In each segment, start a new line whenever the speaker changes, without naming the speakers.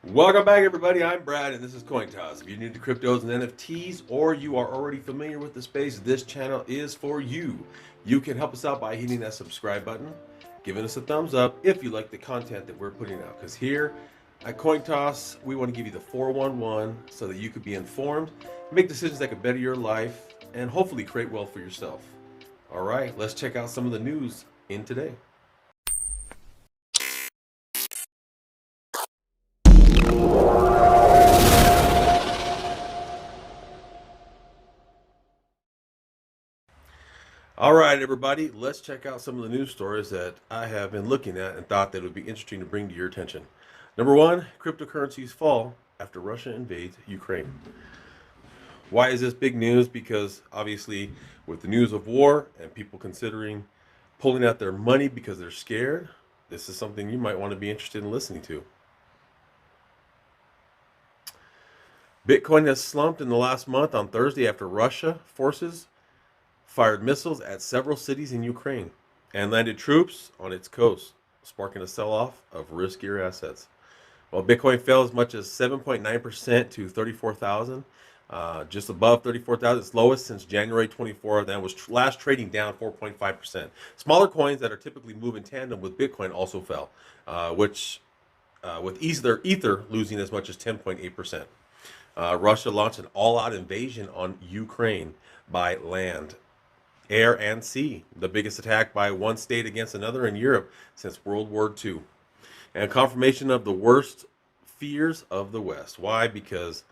Welcome back, everybody. I'm Brad, and this is CoinToss. If you're new to cryptos and NFTs, or you are already familiar with the space, this channel is for you. You can help us out by hitting that subscribe button, giving us a thumbs up if you like the content that we're putting out. Because here at CoinToss, we want to give you the 411 so that you could be informed, make decisions that could better your life, and hopefully create wealth for yourself. All right, let's check out some of the news in today. All right, everybody, let's check out some of the news stories that I have been looking at and thought that would be interesting to bring to your attention. Number one, cryptocurrencies fall after Russia invades Ukraine. Why is this big news? Because obviously, with the news of war and people considering pulling out their money because they're scared, this is something you might want to be interested in listening to. Bitcoin has slumped in the last month on Thursday after Russia forces fired missiles at several cities in Ukraine and landed troops on its coast, sparking a sell off of riskier assets. While Bitcoin fell as much as 7.9% to 34,000, just above 34,000, its lowest since January 24th, and was last trading down 4.5%. Smaller coins that are typically move in tandem with Bitcoin also fell, which with Ether losing as much as 10.8%. Russia launched an all-out invasion on Ukraine by land, air, and sea, the biggest attack by one state against another in Europe since World War II, and confirmation of the worst fears of the West. Why? Because,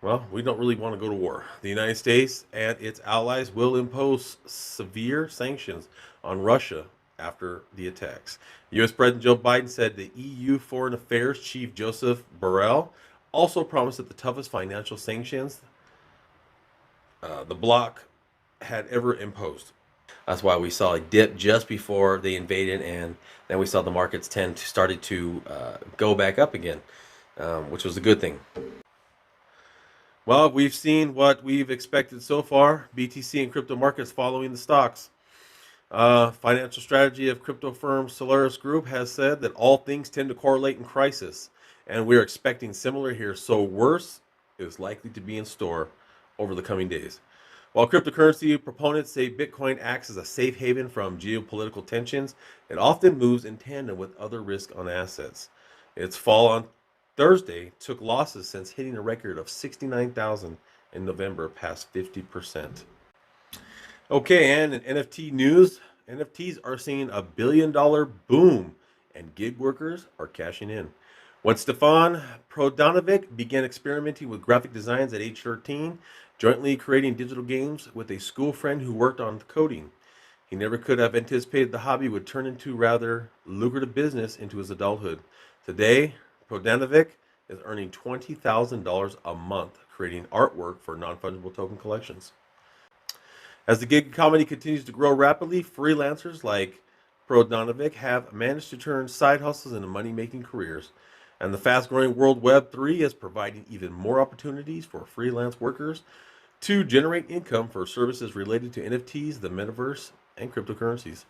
well, we don't really want to go to war. The United States and its allies will impose severe sanctions on Russia after the attacks. U.S. President Joe Biden said the EU Foreign Affairs Chief Joseph Borrell also promised that the toughest financial sanctions the bloc had ever imposed. That's why we saw a dip just before they invaded, and then we saw the markets started to go back up again, which was a good thing. Well, we've seen what we've expected so far. BTC and crypto markets following the stocks. Financial strategy of crypto firm Solaris Group has said that all things tend to correlate in crisis, and we're expecting similar here. So worse is likely to be in store over the coming days. While cryptocurrency proponents say Bitcoin acts as a safe haven from geopolitical tensions, it often moves in tandem with other risk on assets. Its fall on Thursday took losses since hitting a record of 69,000 in November, past 50%. Okay, and in NFT news, NFTs are seeing a $1 billion boom, and gig workers are cashing in. When Stefan Prodanovic began experimenting with graphic designs at age 13, jointly creating digital games with a school friend who worked on coding, he never could have anticipated the hobby would turn into rather lucrative business into his adulthood. Today, Prodanovic is earning $20,000 a month creating artwork for non-fungible token collections. As the gig economy continues to grow rapidly, freelancers like Prodanovic have managed to turn side hustles into money-making careers. And the fast-growing world Web 3 is providing even more opportunities for freelance workers to generate income for services related to NFTs, the metaverse, and cryptocurrencies.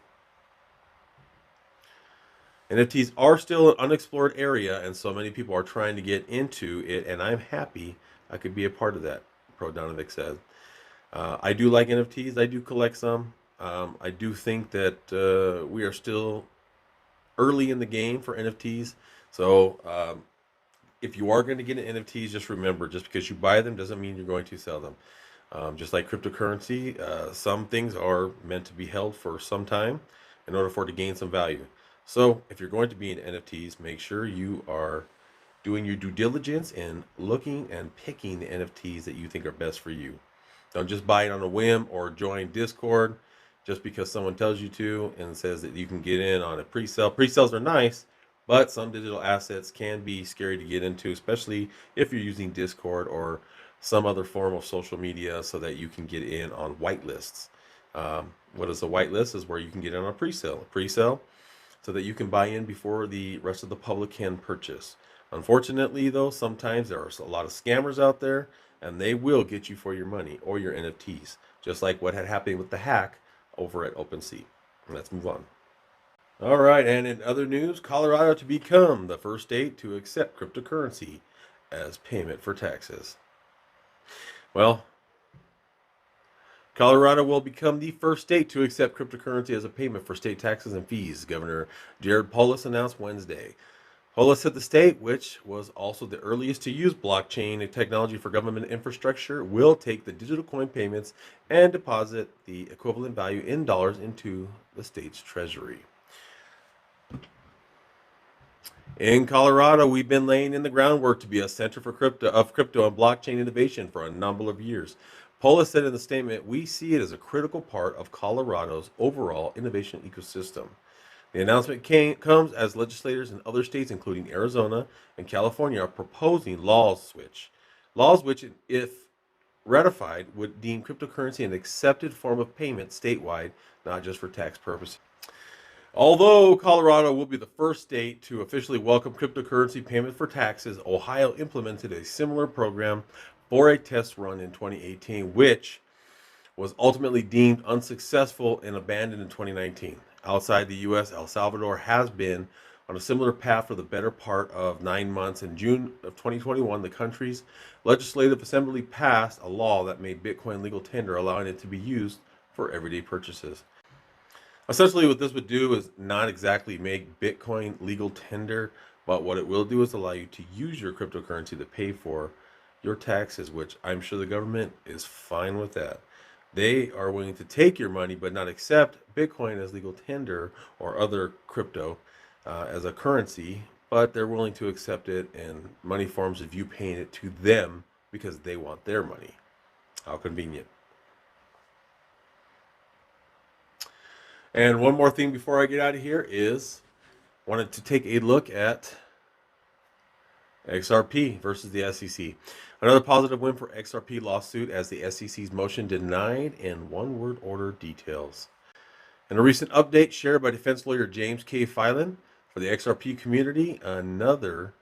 NFTs are still an unexplored area, and so many people are trying to get into it, and I'm happy I could be a part of that, Prodanovic said. I do like NFTs. I do collect some. I do think that we are still early in the game for NFTs. So if you are going to get into NFTs, just remember, just because you buy them doesn't mean you're going to sell them. Just like cryptocurrency, some things are meant to be held for some time in order for it to gain some value. So if you're going to be in NFTs, make sure you are doing your due diligence and looking and picking the NFTs that you think are best for you. Don't just buy it on a whim or join Discord just because someone tells you to and says that you can get in on a pre-sale. Pre-sales are nice, but some digital assets can be scary to get into, especially if you're using Discord or some other form of social media so that you can get in on whitelists. What is a whitelist? Is where you can get in on a pre-sale. A pre-sale so that you can buy in before the rest of the public can purchase. Unfortunately, though, sometimes there are a lot of scammers out there, and they will get you for your money or your NFTs, just like what had happened with the hack over at OpenSea. Let's move on. All right, and in other news, Colorado to become the first state to accept cryptocurrency as payment for taxes. Well, Colorado will become the first state to accept cryptocurrency as a payment for state taxes and fees, Governor Jared Polis announced Wednesday. Polis said the state, which was also the earliest to use blockchain technology for government infrastructure, will take the digital coin payments and deposit the equivalent value in dollars into the state's treasury. In Colorado, we've been laying in the groundwork to be a center for crypto and blockchain innovation for a number of years. Polis said in the statement, "We see it as a critical part of Colorado's overall innovation ecosystem." The announcement comes as legislators in other states, including Arizona and California, are proposing laws which, if ratified, would deem cryptocurrency an accepted form of payment statewide, not just for tax purposes. Although Colorado will be the first state to officially welcome cryptocurrency payment for taxes, Ohio implemented a similar program for a test run in 2018, which was ultimately deemed unsuccessful and abandoned in 2019. Outside the U.S., El Salvador has been on a similar path for the better part of 9 months. In June of 2021, the country's legislative assembly passed a law that made Bitcoin legal tender, allowing it to be used for everyday purchases. Essentially, what this would do is not exactly make Bitcoin legal tender, but what it will do is allow you to use your cryptocurrency to pay for your taxes, which I'm sure the government is fine with that. They are willing to take your money, but not accept Bitcoin as legal tender or other crypto as a currency, but they're willing to accept it in money forms of you paying it to them because they want their money. How convenient. And one more thing before I get out of here is wanted to take a look at XRP versus the SEC. Another positive win for XRP lawsuit as the SEC's motion denied in one-word order details. In a recent update shared by defense lawyer James K. Filan for the XRP community, another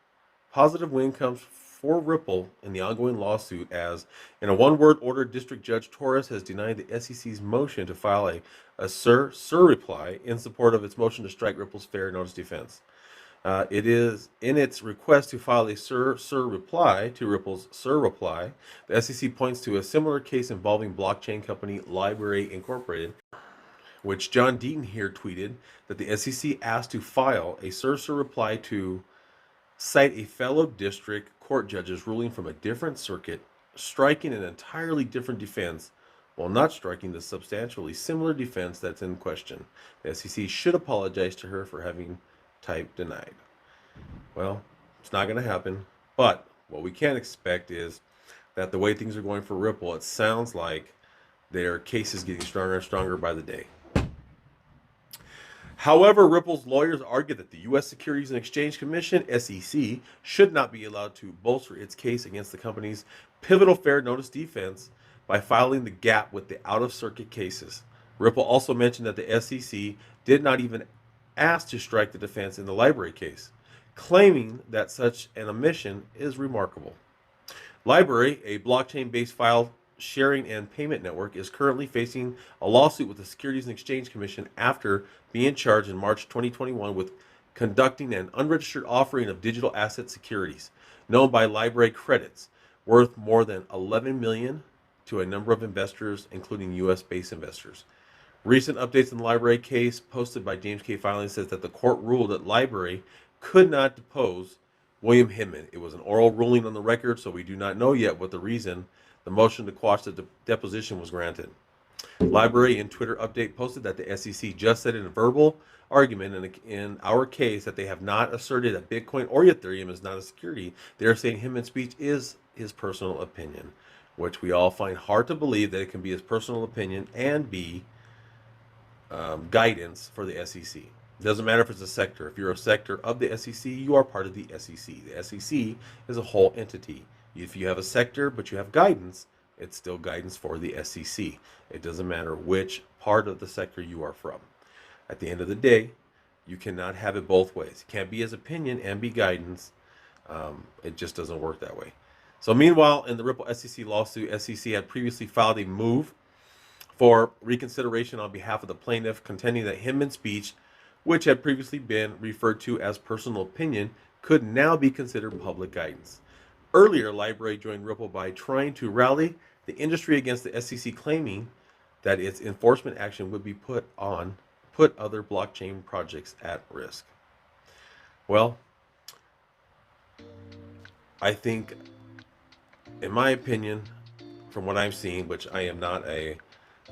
positive win comes for Ripple in the ongoing lawsuit as, in a one-word order, District Judge Torres has denied the SEC's motion to file a Sir reply in support of its motion to strike Ripple's fair notice defense. It is in its request to file a Sir reply to Ripple's Sir reply. The SEC points to a similar case involving blockchain company LBRY Incorporated, which John Deaton here tweeted that the SEC asked to file a Sir reply to cite a fellow district court judge's ruling from a different circuit, striking an entirely different defense while not striking the substantially similar defense that's in question. The SEC should apologize to her for having type denied. Well, it's not going to happen, but what we can expect is that the way things are going for Ripple, it sounds like their case is getting stronger and stronger by the day. However, Ripple's lawyers argue that the U.S. Securities and Exchange Commission, SEC, should not be allowed to bolster its case against the company's pivotal fair notice defense by filing the gap with the out-of-circuit cases. Ripple also mentioned that the SEC did not even asked to strike the defense in the LBRY case, claiming that such an omission is remarkable. LBRY, a blockchain-based file sharing and payment network, is currently facing a lawsuit with the Securities and Exchange Commission after being charged in March 2021 with conducting an unregistered offering of digital asset securities, known by LBRY credits, worth more than $11 million to a number of investors, including U.S.-based investors. Recent updates in the LBRY case posted by James K. Filan says that the court ruled that LBRY could not depose William Hinman. It was an oral ruling on the record, so we do not know yet what the reason the motion to quash the deposition was granted. LBRY in Twitter update posted that the SEC just said in a verbal argument in our case that they have not asserted that Bitcoin or Ethereum is not a security. They are saying Hinman's speech is his personal opinion, which we all find hard to believe that it can be his personal opinion and be guidance for the SEC. It doesn't matter if it's a sector. If you're a sector of the SEC, you are part of the SEC. The SEC is a whole entity. If you have a sector but you have guidance, it's still guidance for the SEC. It doesn't matter which part of the sector you are from. At the end of the day, you cannot have it both ways. It can't be his opinion and be guidance. It just doesn't work that way. So meanwhile, in the Ripple SEC lawsuit, SEC had previously filed a move for reconsideration on behalf of the plaintiff, contending that Hinman's speech which had previously been referred to as personal opinion, could now be considered public guidance. Earlier, LBRY joined Ripple by trying to rally the industry against the SEC, claiming that its enforcement action would be put other blockchain projects at risk. Well, I think, in my opinion, from what I'm seeing, which I am not a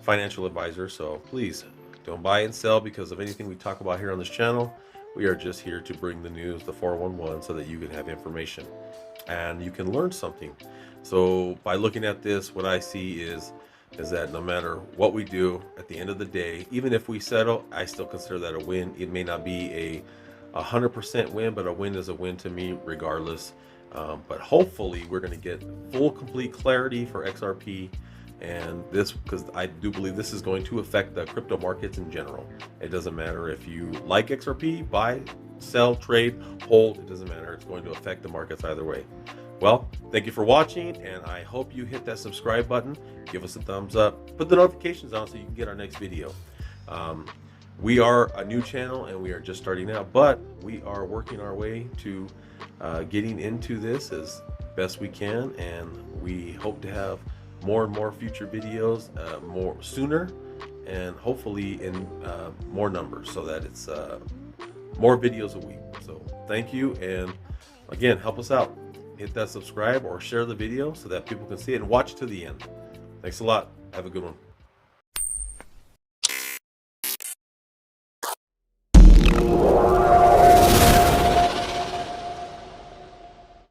financial advisor, so please don't buy and sell because of anything we talk about here on this channel. We are just here to bring the news, the 411, so that you can have information and you can learn something. So by looking at this, what I see is that no matter what we do, at the end of the day, even if we settle, I still consider that a win. It may not be a 100% win, but a win is a win to me regardless. But hopefully we're going to get full, complete clarity for XRP, and this, because I do believe this is going to affect the crypto markets in general. It doesn't matter if you like XRP, buy, sell, trade, hold, it doesn't matter. It's going to affect the markets either way. Well, thank you for watching, and I hope you hit that subscribe button, give us a thumbs up, put the notifications on so you can get our next video. We are a new channel and we are just starting out, but we are working our way to getting into this as best we can, and we hope to have more and more future videos more sooner, and hopefully in more numbers, so that it's more videos a week. So thank you, and again, help us out. Hit that subscribe or share the video so that people can see it and watch to the end. Thanks a lot. Have a good one.